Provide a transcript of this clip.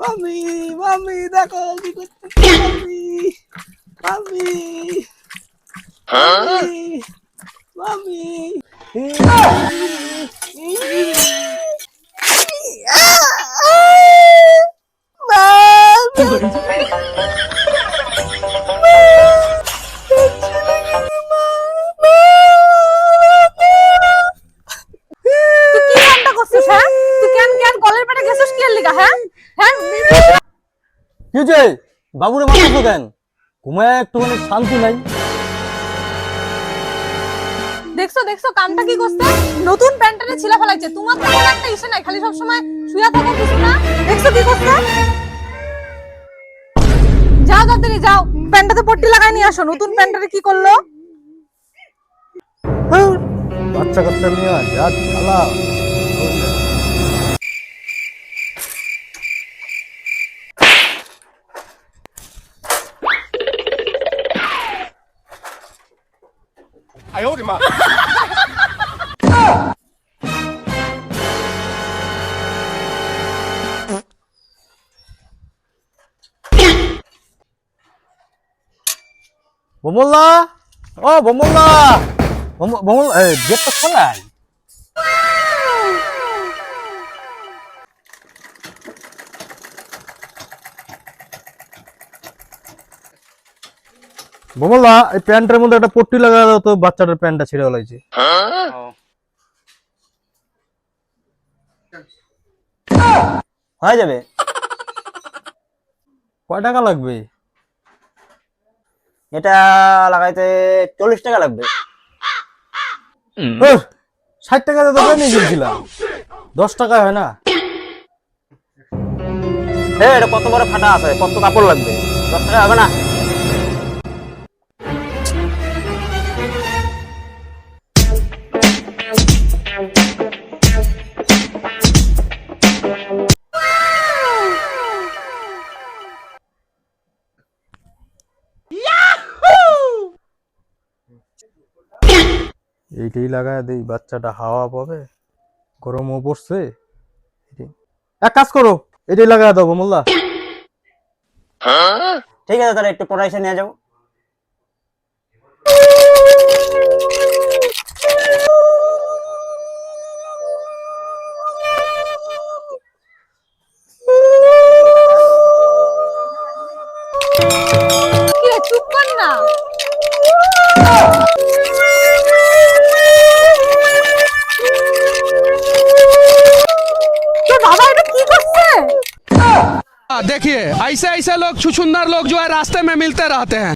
মামি মামি দেখো কি করতেছে মামি মামি বাবুরে মারছো কেন? ঘুমায় একটুখানি শান্তি নাই। দেখছো দেখছো কামটা কি করছে? নতুন প্যান্টারে ছিলা ফেলাইছে। তোমার তো কোনো একটা ইসে নাই, খালি সব সময় শুয়া থাকো কিছু না। দেখছো কি করছে? যাও তাড়াতাড়ি যাও, প্যান্টাতে পট্টি লাগাই নিয়ে আসো। নতুন প্যান্টারে কি করলো? বাচ্চা কাচ্চা নিয়ে যা জ্বালা। বমল্লা, ও বমল্লা, বমল্লা গেটটা খোলাই। বমল্লা, এই প্যান্টের মধ্যে একটা পট্টি লাগা দাও তো, বাচ্চাটার প্যান্টটা ছিঁড়ে ফেলাইছে। হয়ে যাবে। কয় টাকা লাগবে? এটা লাগাইতে 40 টাকা লাগবে। 60 টাকাতে তো নিয়ে গেছিলাম, 10 টাকা হয় না? এটা কত বড় ফাটা আছে, কত কাপড় লাগবে? 10 টাকা হবে না? এইটাই লাগায় দেই, বাচ্চাটা হাওয়া পাবে, গরমও পড়ছে। এক কাজ করো, এটাই লাগায় দাও মোল্লা। ঠিক আছে, তাহলে একটু পরে এসে নিয়ে যাবো। কি রে, চুপ কর না। তোর বাবা এটা কি করছে? देखिए ऐसे ऐसे लोग छुछुंदर लोग जो है रास्ते में मिलते रहते हैं।